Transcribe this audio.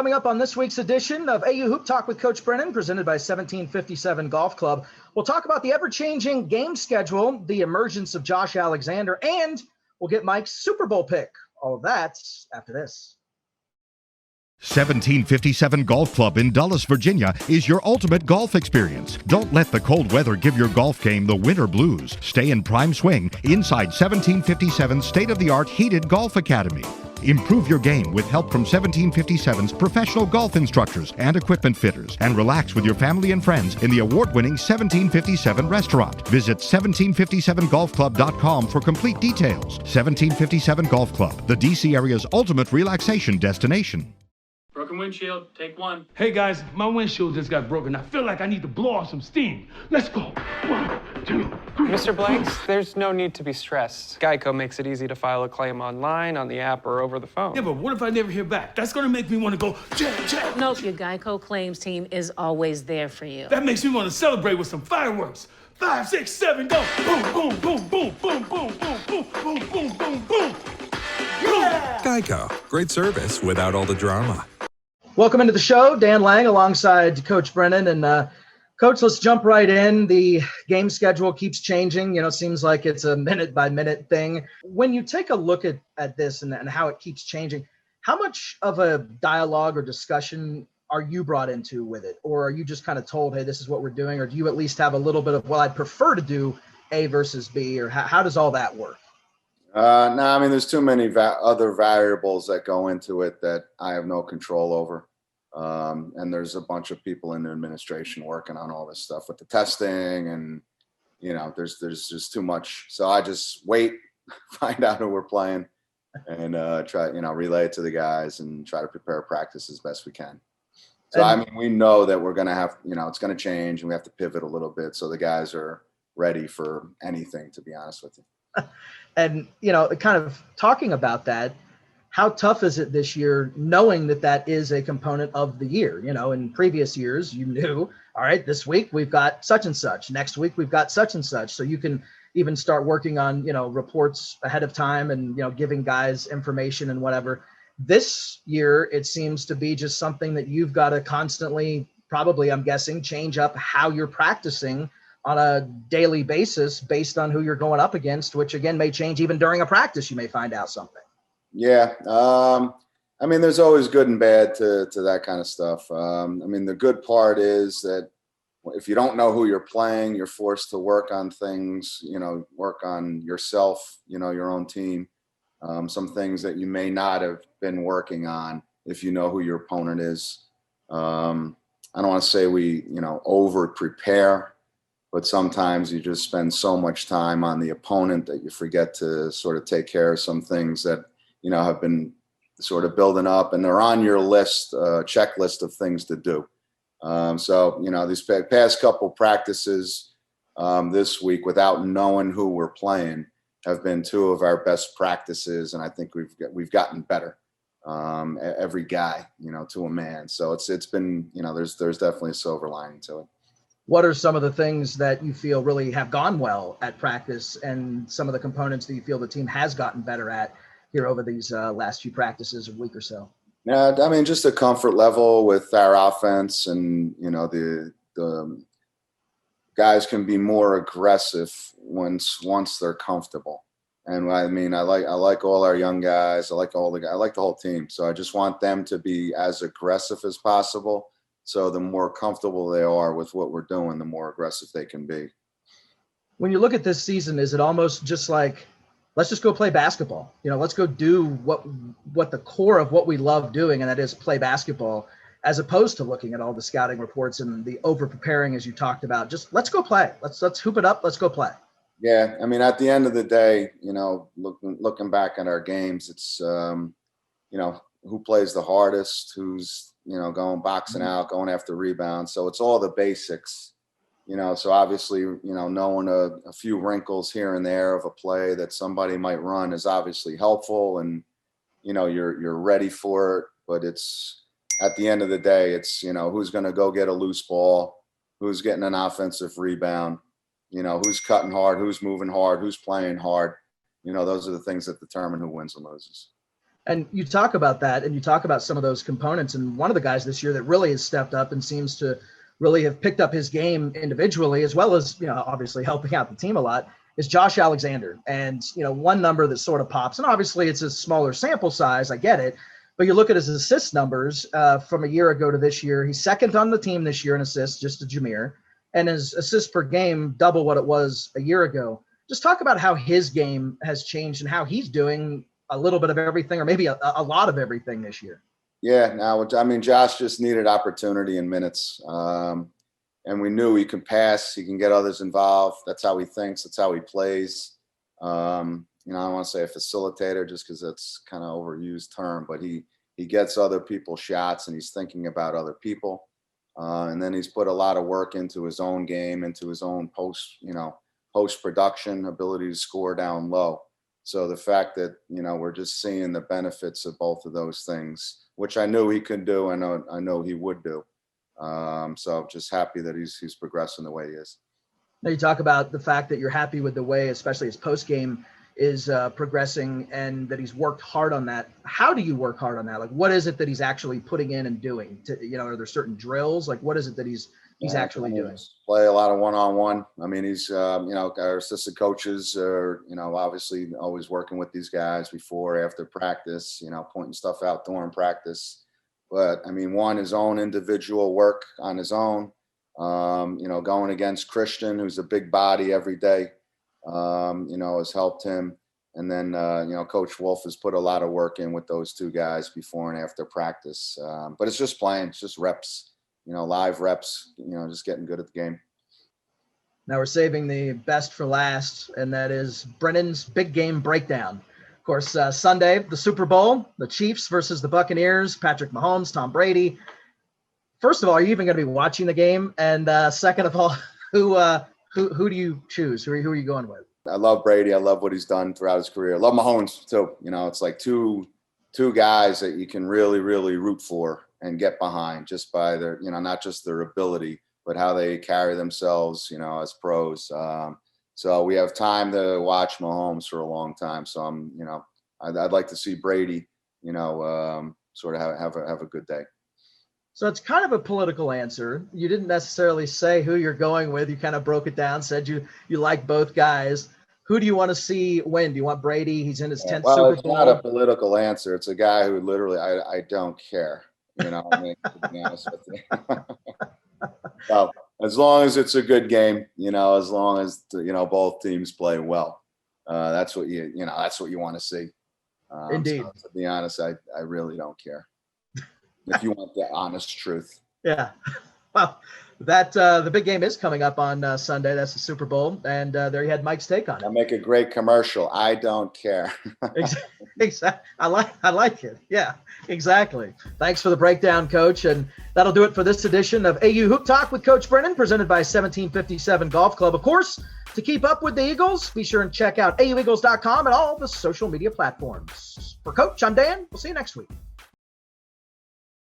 Coming up on this week's edition of AU Hoop Talk with Coach Brennan, presented by 1757 Golf Club, we'll talk about the ever-changing game schedule, the emergence of Josh Alexander, and we'll get Mike's Super Bowl pick. All of that after this. 1757 Golf Club in Dulles, Virginia is your ultimate golf experience. Don't let the cold weather give your golf game the winter blues. Stay in prime swing inside 1757's state-of-the-art heated golf academy. Improve your game with help from 1757's professional golf instructors and equipment fitters, and relax with your family and friends in the award-winning 1757 restaurant. Visit 1757golfclub.com for complete details. 1757 Golf Club, the DC area's ultimate relaxation destination. Broken windshield, take one. Hey guys, my windshield just got broken. I feel like I need to blow off some steam. Let's go. 1, 2, 3. Mr. Blanks, there's no need to be stressed. Geico makes it easy to file a claim online, on the app, or over the phone. Yeah, but what if I never hear back? That's gonna make me want to go, check. Nope, your Geico claims team is always there for you. That makes me want to celebrate with some fireworks. 5, 6, 7, go. Boom, boom, boom, boom, boom, boom, boom, boom, boom, boom, boom, boom. Yeah! Geico, great service without all the drama. Welcome into the show, Dan Laing alongside Coach Brennan. And Coach, let's jump right in. The game schedule keeps changing. You know, seems like it's a minute-by-minute thing. When you take a look at this and how it keeps changing, how much of a dialogue or discussion are you brought into with it? Or are you just kind of told, hey, this is what we're doing? Or do you at least have a little bit of, well, I'd prefer to do A versus B? Or how does all that work? No, I mean, there's too many other variables that go into it that I have no control over. And there's a bunch of people in the administration working on all this stuff with the testing, and, you know, there's just too much. So I just wait, find out who we're playing, and try, relay it to the guys and try to prepare practice as best we can. So, I mean, we know that we're going to have, it's going to change, and we have to pivot a little bit. So the guys are ready for anything, to be honest with you. And, kind of talking about that, how tough is it this year knowing that is a component of the year? In previous years, you knew, all right, this week we've got such and such. Next week we've got such and such. So you can even start working on, reports ahead of time and, giving guys information and whatever. This year, it seems to be just something that you've got to constantly, probably, I'm guessing, change up how you're practicing on a daily basis based on who you're going up against, which again may change even during a practice. You may find out something. Yeah. I mean, there's always good and bad to that kind of stuff. I mean, the good part is that if you don't know who you're playing, you're forced to work on things, work on yourself, your own team, some things that you may not have been working on if you know who your opponent is. I don't want to say we, over prepare, but sometimes you just spend so much time on the opponent that you forget to sort of take care of some things that, have been sort of building up, and they're on your list, checklist of things to do. So, these past couple practices this week without knowing who we're playing have been two of our best practices. And I think we've gotten better, every guy, to a man. So it's been, there's definitely a silver lining to it. What are some of the things that you feel really have gone well at practice, and some of the components that you feel the team has gotten better at here over these last few practices, a week or so? Yeah, I mean, just a comfort level with our offense, and the guys can be more aggressive once they're comfortable. And I mean, I like all our young guys. I like the whole team. So I just want them to be as aggressive as possible. So the more comfortable they are with what we're doing, the more aggressive they can be. When you look at this season, is it almost just like, let's just go play basketball? Let's go do what the core of what we love doing, and that is play basketball, as opposed to looking at all the scouting reports and the over preparing, as you talked about. Just let's go play. Let's hoop it up. Let's go play. Yeah, I mean, at the end of the day, looking back at our games, it's who plays the hardest, who's going boxing out, going after rebounds. So it's all the basics. So obviously, knowing a few wrinkles here and there of a play that somebody might run is obviously helpful, and, you're ready for it. But it's, at the end of the day, it's, who's going to go get a loose ball, who's getting an offensive rebound, who's cutting hard, who's moving hard, who's playing hard. Those are the things that determine who wins and loses. And you talk about that, and you talk about some of those components. And one of the guys this year that really has stepped up and seems to really have picked up his game individually, as well as, obviously helping out the team a lot, is Josh Alexander. And, one number that sort of pops, and obviously it's a smaller sample size, I get it, but you look at his assist numbers from a year ago to this year, he's second on the team this year in assists, just to Jameer, and his assists per game, double what it was a year ago. Just talk about how his game has changed and how he's doing a little bit of everything, or maybe a lot of everything this year. Yeah, Josh just needed opportunity and minutes. And we knew he can pass, he can get others involved. That's how he thinks, that's how he plays. I don't want to say a facilitator just because that's kind of overused term, but he gets other people's shots and he's thinking about other people. And then he's put a lot of work into his own game, into his own post-production ability to score down low. So the fact that, we're just seeing the benefits of both of those things, which I knew he could do, I know he would do. So just happy that he's progressing the way he is. Now you talk about the fact that you're happy with the way, especially his post game is progressing, and that he's worked hard on that. How do you work hard on that? Like, what is it that he's actually putting in and doing? Are there certain drills? Like, what is it that he's actually doing? Play a lot of one-on-one. I mean, he's, our assistant coaches are, obviously always working with these guys before, after practice, pointing stuff out during practice. But one, his own individual work on his own, going against Christian, who's a big body every day, has helped him. And then, Coach Wolf has put a lot of work in with those two guys before and after practice. But it's just playing, it's just reps. Live reps, just getting good at the game. Now we're saving the best for last, and that is Brennan's big game breakdown. Of course, Sunday, the Super Bowl, the Chiefs versus the Buccaneers, Patrick Mahomes, Tom Brady. First of all, are you even going to be watching the game? And second of all, who do you choose? Who are you going with? I love Brady. I love what he's done throughout his career. I love Mahomes too. It's like two guys that you can really, really root for and get behind just by their, not just their ability, but how they carry themselves, as pros. So we have time to watch Mahomes for a long time. So I'd like to see Brady, sort of have a good day. So it's kind of a political answer. You didn't necessarily say who you're going with. You kind of broke it down, said you like both guys. Who do you want to see win? Do you want Brady? He's in his 10th Super Bowl. It's not a political answer. It's a guy who literally, I don't care. To be honest with you. So as long as it's a good game, as long as both teams play well, that's what that's what you want to see. Indeed. So to be honest, I really don't care. If you want the honest truth. Yeah. Well, that the big game is coming up on Sunday. That's the Super Bowl, and there you had Mike's take on it. I'll make a great commercial. I don't care. Exactly. I like it. Yeah, exactly. Thanks for the breakdown, Coach, and that'll do it for this edition of AU Hoop Talk with Coach Brennan, presented by 1757 Golf Club. Of course, to keep up with the Eagles, be sure and check out aueagles.com and all the social media platforms. For Coach, I'm Dan. We'll see you next week.